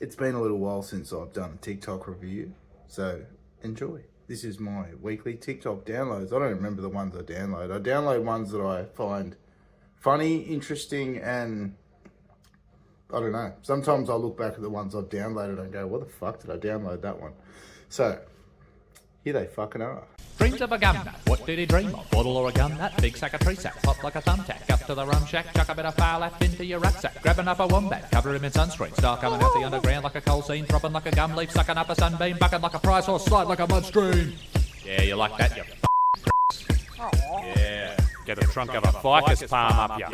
It's been a little while since I've done a TikTok review, so enjoy. This is my weekly TikTok downloads. I don't remember the ones I download. I download ones that I find funny, interesting, and I don't know. Sometimes I look back at the ones I've downloaded and go, what the fuck did I download that one? So, here they fucking are. Dreams of a gun nut, what did he dream of? Bottle or a gun nut, big sack of tree sack, pop like a thumbtack, up to the rum shack, chuck a bit of fire left into your rucksack, grabbing up a wombat, cover him in sunscreen, start coming out the underground like a coal seam, dropping like a gum leaf, sucking up a sunbeam, bucking like a prize horse, slide like a mud stream. Yeah, you like that, you Yeah, get the trunk of a ficus palm up ya.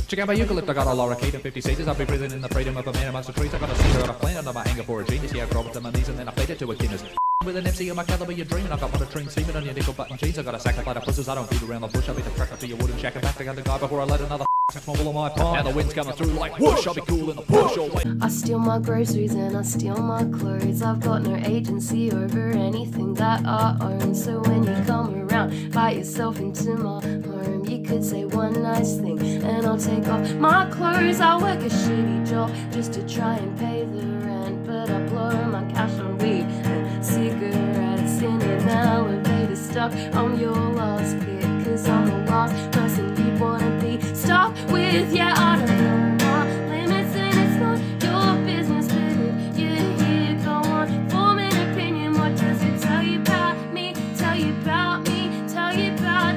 Check out my eucalypt, I got a lorikeet and 50 seasons. I'll be breathing in the freedom of a man amongst the trees. I got a cedar on a plant under my anger for a genius. Yeah, I crawl to my knees and then I fade it to a Guinness. With an MC on my caliber, you're dreaming. I got monitoring semen on your nickel button jeans. I got a sack of light of pussies. I don't beat around the bush. I'll be the cracker to your wooden shack and back to the guy before I let another small on my palm. Now the wind's coming through like whoosh. I'll be cool in the bush all way. I steal my groceries and I steal my clothes. I've got no agency over anything that I own. So when you come around by yourself into my home, you could say one nice thing and I'll take off my clothes. I'll work a shitty job just to try and pay the rent, but I blow my cash on weed and cigarettes in an elevator stuck on your last pick. Cause I'm the last person you wanna be stuck with. Yeah, I don't know my limits and it's not your business, but if you're here, go on, form an opinion. What does it tell you about me? Tell you about me? Tell you about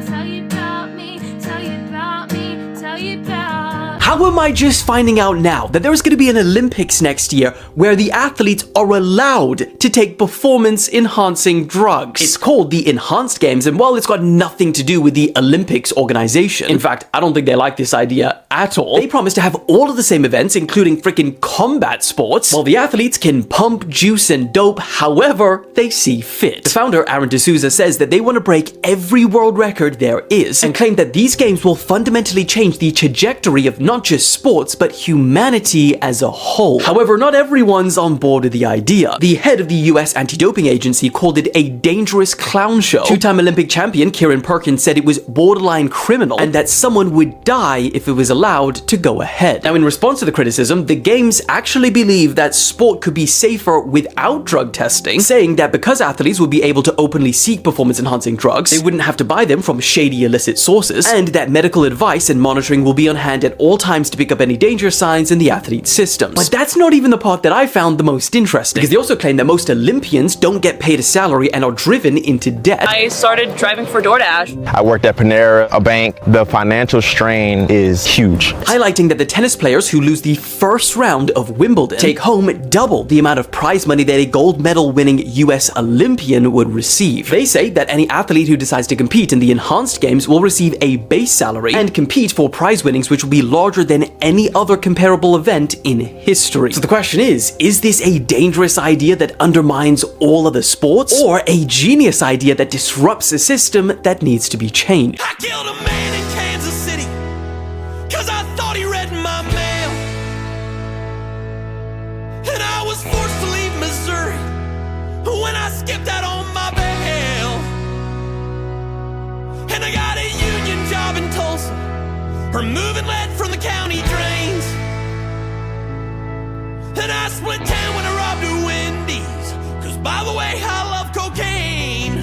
me? Tell you about me? Tell you about. How am I just finding out now that there's going to be an Olympics next year where the athletes are allowed to take performance-enhancing drugs? It's called the Enhanced Games, and while it's got nothing to do with the Olympics organization, in fact, I don't think they like this idea at all, they promise to have all of the same events, including freaking combat sports, while the athletes can pump, juice, and dope however they see fit. The founder, Aaron D'Souza, says that they want to break every world record there is, and claim that these games will fundamentally change the trajectory of not just sports, but humanity as a whole. However, not everyone's on board with the idea. The head of the US anti-doping agency called it a dangerous clown show. Two-time Olympic champion Kieran Perkins said it was borderline criminal and that someone would die if it was allowed to go ahead. Now, in response to the criticism, the games actually believe that sport could be safer without drug testing, saying that because athletes would be able to openly seek performance-enhancing drugs, they wouldn't have to buy them from shady illicit sources, and that medical advice and monitoring will be on hand at all times to pick up any danger signs in the athlete's systems. But that's not even the part that I found the most interesting, because they also claim that most Olympians don't get paid a salary and are driven into debt. I started driving for DoorDash. I worked at Panera, a bank. The financial strain is huge. Highlighting that the tennis players who lose the first round of Wimbledon take home double the amount of prize money that a gold medal winning US Olympian would receive. They say that any athlete who decides to compete in the Enhanced Games will receive a base salary and compete for prize winnings which will be larger than any other comparable event in history. So the question is this a dangerous idea that undermines all other sports, or a genius idea that disrupts a system that needs to be changed? I killed a man in Kansas City, cause I thought he read my mail. And I was forced to leave Missouri when I skipped out on my bail. And I got a union job in Tulsa, removing lead from the county drains. And I split town when I robbed a Wendy's, cause by the way, I love cocaine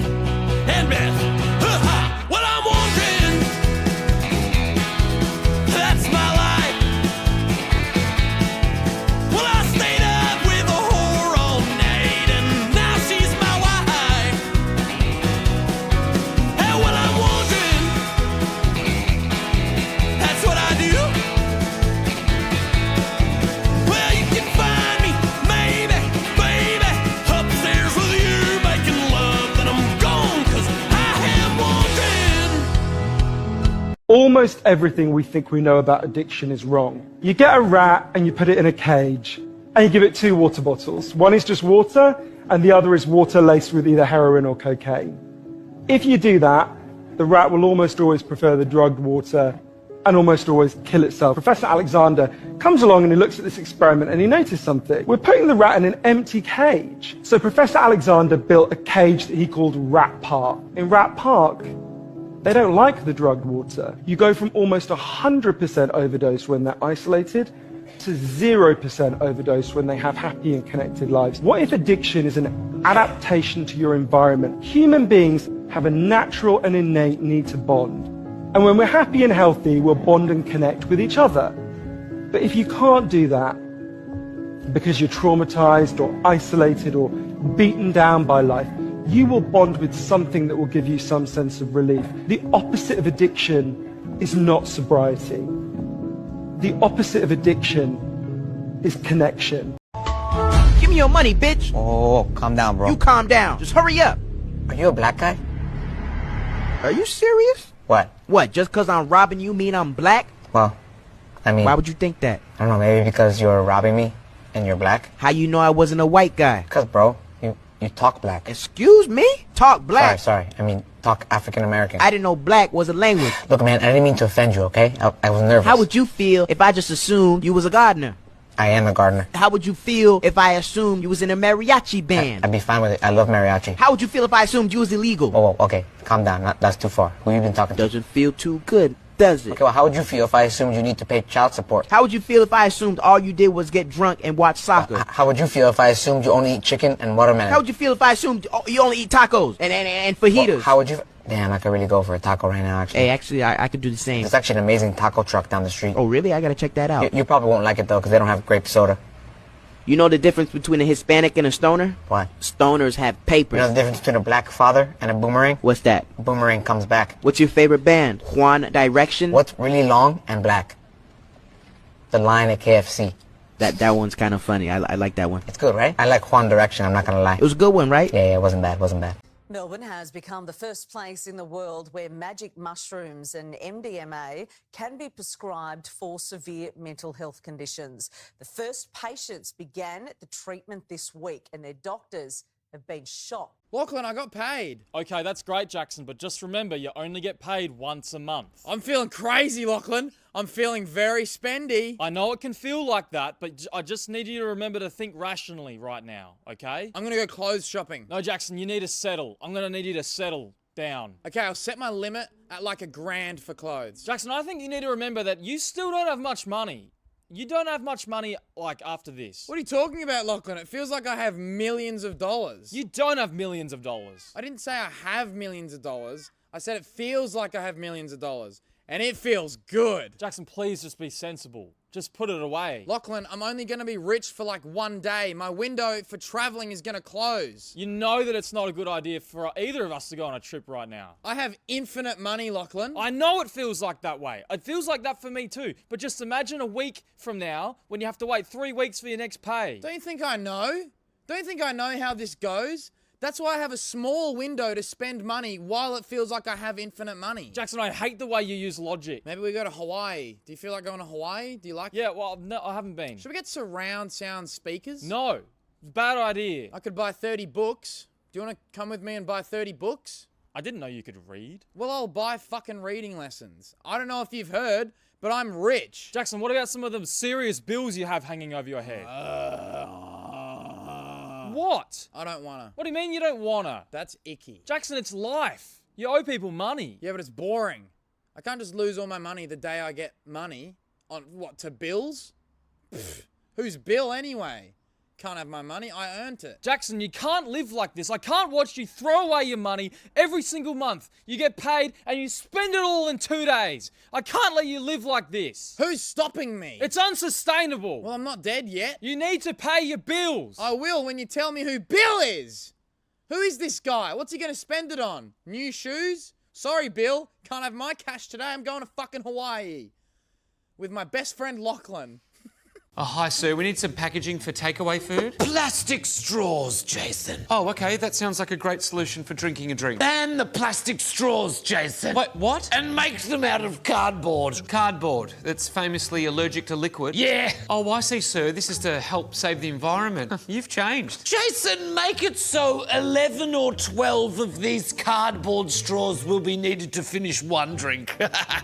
and meth. Well, I'm wondering, that's my life. Well, I stayed up with a whore all night, and now she's my wife. And well, I'm wondering, that's what I do. Well, you can find me, maybe, baby, upstairs with you, making love, then I'm gone, cause I am wondering. Almost everything we think we know about addiction is wrong. You get a rat and you put it in a cage and you give it 2 water bottles. One is just water and the other is water laced with either heroin or cocaine. If you do that, the rat will almost always prefer the drugged water and almost always kill itself. Professor Alexander comes along and he looks at this experiment and he noticed something. We're putting the rat in an empty cage. So Professor Alexander built a cage that he called Rat Park. In Rat Park, they don't like the drugged water. You go from almost 100% overdose when they're isolated to 0% overdose when they have happy and connected lives? What if addiction is an adaptation to your environment? Human beings have a natural and innate need to bond. And when we're happy and healthy, we'll bond and connect with each other. But if you can't do that because you're traumatized or isolated or beaten down by life, you will bond with something that will give you some sense of relief. The opposite of addiction is not sobriety. The opposite of addiction is connection. Give me your money, bitch. Oh, calm down, bro. You calm down. Just hurry up. Are you a black guy? Are you serious? What? What, just because I'm robbing you mean I'm black? Well, I mean... Why would you think that? I don't know, maybe because you're robbing me and you're black? How you know I wasn't a white guy? Because, bro, you talk black. Excuse me? Talk black? Sorry. I mean, talk African-American. I didn't know black was a language. Look, man, I didn't mean to offend you, okay? I was nervous. How would you feel if I just assumed you was a gardener? I am a gardener. How would you feel if I assumed you was in a mariachi band? I'd be fine with it. I love mariachi. How would you feel if I assumed you was illegal? Whoa, okay. Calm down. That's too far. Who you been talking to? Doesn't feel too good, does it? Okay, well, how would you feel if I assumed you need to pay child support? How would you feel if I assumed all you did was get drunk and watch soccer? How would you feel if I assumed you only eat chicken and watermelon? How would you feel if I assumed you only eat tacos and fajitas? Well, how would you... Damn, I could really go for a taco right now, actually. Hey, actually, I could do the same. There's actually an amazing taco truck down the street. Oh, really? I gotta check that out. You probably won't like it, though, because they don't have grape soda. You know the difference between a Hispanic and a stoner? What? Stoners have papers. You know the difference between a black father and a boomerang? What's that? Boomerang comes back. What's your favorite band? Juan Direction? What's really long and black? The line at KFC. That one's kind of funny. I like that one. It's good, right? I like Juan Direction, I'm not gonna lie. It was a good one, right? Yeah, it wasn't bad. Melbourne has become the first place in the world where magic mushrooms and MDMA can be prescribed for severe mental health conditions. The first patients began the treatment this week and their doctors have been shocked. Lachlan, I got paid. Okay, that's great, Jackson, but just remember, you only get paid once a month. I'm feeling crazy, Lachlan. I'm feeling very spendy. I know it can feel like that, but I just need you to remember to think rationally right now, okay? I'm gonna go clothes shopping. No, Jackson, you need to settle. I'm gonna need you to settle down. Okay, I'll set my limit at like $1,000 for clothes. Jackson, I think you need to remember that you still don't have much money. You don't have much money, like, after this. What are you talking about, Lachlan? It feels like I have millions of dollars. You don't have millions of dollars. I didn't say I have millions of dollars. I said it feels like I have millions of dollars. And it feels good. Jackson, please just be sensible. Just put it away. Lachlan, I'm only going to be rich for like one day. My window for traveling is going to close. You know that it's not a good idea for either of us to go on a trip right now. I have infinite money, Lachlan. I know it feels like that way. It feels like that for me too. But just imagine a week from now when you have to wait 3 weeks for your next pay. Don't you think I know? Don't you think I know how this goes? That's why I have a small window to spend money while it feels like I have infinite money. Jackson, I hate the way you use logic. Maybe we go to Hawaii. Do you feel like going to Hawaii? Do you like it? Yeah, well, no, I haven't been. Should we get surround sound speakers? No. Bad idea. I could buy 30 books. Do you want to come with me and buy 30 books? I didn't know you could read. Well, I'll buy fucking reading lessons. I don't know if you've heard, but I'm rich. Jackson, what about some of the serious bills you have hanging over your head? What? I don't wanna. What do you mean you don't wanna? That's icky. Jackson, it's life. You owe people money. Yeah, but it's boring. I can't just lose all my money the day I get money. On what, to bills? Pfft, who's Bill anyway? Can't have my money, I earned it. Jackson, you can't live like this. I can't watch you throw away your money every single month. You get paid and you spend it all in 2 days. I can't let you live like this. Who's stopping me? It's unsustainable. Well, I'm not dead yet. You need to pay your bills. I will when you tell me who Bill is. Who is this guy? What's he gonna spend it on? New shoes? Sorry, Bill. Can't have my cash today. I'm going to fucking Hawaii. With my best friend, Lachlan. Oh, hi, sir. We need some packaging for takeaway food. Plastic straws, Jason. Oh, okay. That sounds like a great solution for drinking a drink. Ban the plastic straws, Jason. Wait, what? And make them out of cardboard. Cardboard. That's famously allergic to liquid. Yeah. Oh, I see, sir. This is to help save the environment. You've changed. Jason, make it so 11 or 12 of these cardboard straws will be needed to finish one drink.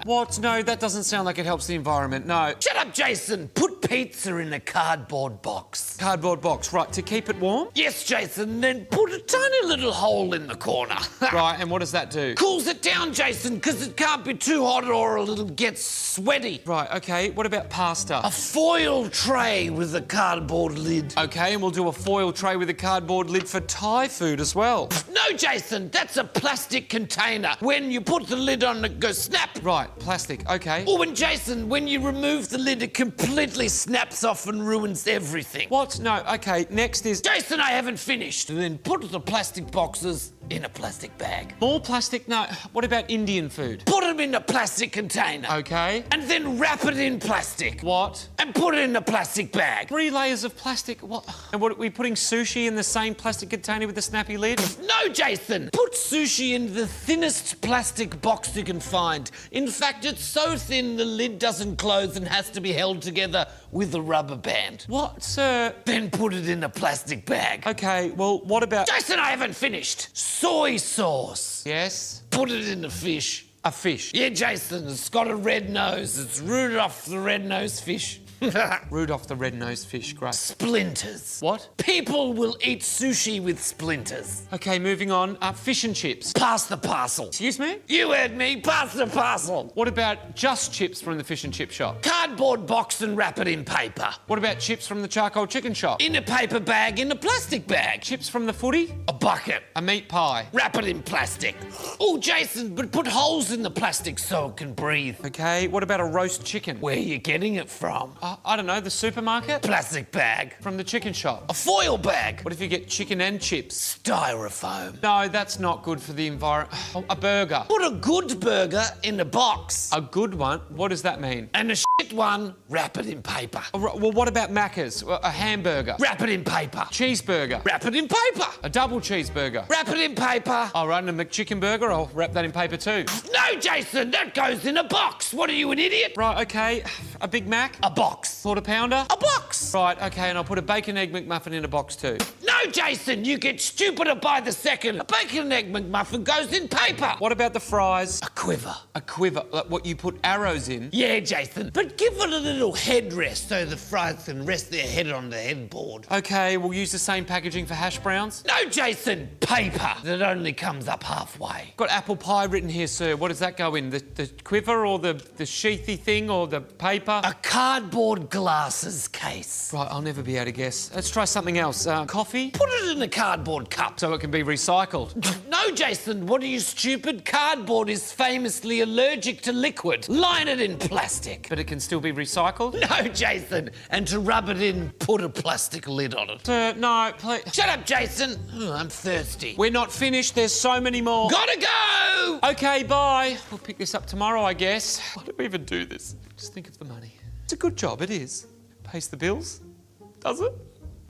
What? No, that doesn't sound like it helps the environment. No. Shut up, Jason. Put pizza pizza in a cardboard box. Cardboard box, right, to keep it warm? Yes, Jason, then put a tiny little hole in the corner. Right, and what does that do? Cools it down, Jason, because it can't be too hot or it'll get sweaty. Right, okay, what about pasta? A foil tray with a cardboard lid. Okay, and we'll do a foil tray with a cardboard lid for Thai food as well. No, Jason, that's a plastic container. When you put the lid on, it goes snap. Right, plastic, okay. Oh, and Jason, when you remove the lid, it completely snaps off and ruins everything. What? No, okay, next is... Jason, I haven't finished. Then put the plastic boxes in a plastic bag. More plastic? No, what about Indian food? Put them in a plastic container. Okay. And then wrap it in plastic. What? And put it in a plastic bag. 3 layers of plastic, what? And what, are we putting sushi in the same plastic container with the snappy lid? No, Jason! Put sushi in the thinnest plastic box you can find. In fact, it's so thin the lid doesn't close and has to be held together with a rubber band. What, sir? Then put it in a plastic bag. Okay, well, what about... Jason, I haven't finished. Soy sauce. Yes? Put it in a fish. A fish? Yeah, Jason, it's got a red nose. It's Rudolph the red-nosed fish. Rudolph the red-nosed fish, great. Splinters. What? People will eat sushi with splinters. Okay, moving on. Fish and chips. Pass the parcel. Excuse me? You heard me. Pass the parcel. What about just chips from the fish and chip shop? Cardboard box and wrap it in paper. What about chips from the charcoal chicken shop? In a paper bag, in a plastic bag. Chips from the footy? A bucket. A meat pie. Wrap it in plastic. Oh, Jason, but put holes in the plastic so it can breathe. Okay, what about a roast chicken? Where are you getting it from? I don't know, the supermarket? Plastic bag. From the chicken shop? A foil bag. What if you get chicken and chips? Styrofoam. No, that's not good for the environment. Oh, a burger. Put a good burger in a box. A good one? What does that mean? And a shit one, wrap it in paper. Well, what about Macca's? A hamburger? Wrap it in paper. Cheeseburger? Wrap it in paper. A double cheeseburger? Wrap it in paper. All right, and a McChicken burger? I'll wrap that in paper too. No, Jason, that goes in a box. What are you, an idiot? Right, okay. A Big Mac? A box. Quarter pounder? A box. Right, okay, and I'll put a bacon egg McMuffin in a box too. No, Jason, you get stupider by the second. A bacon and egg McMuffin goes in paper. What about the fries? A quiver. A quiver? Like what you put arrows in? Yeah, Jason, but give it a little headrest so the fries can rest their head on the headboard. Okay, we'll use the same packaging for hash browns? No, Jason, paper that only comes up halfway. Got apple pie written here, sir. What does that go in? The quiver or the sheathy thing or the paper? A cardboard glasses case. Right, I'll never be able to guess. Let's try something else. Coffee? Put it in a cardboard cup. So it can be recycled. No, Jason, what are you, stupid? Cardboard is famously allergic to liquid. Line it in plastic. But it can still be recycled? No, Jason. And to rub it in, put a plastic lid on it. Sir, no, please. Shut up, Jason. Oh, I'm thirsty. We're not finished. There's so many more. Gotta go! Okay, bye. We'll pick this up tomorrow, I guess. Why do we even do this? Just think of the money. It's a good job, it is. Pays the bills. Does it?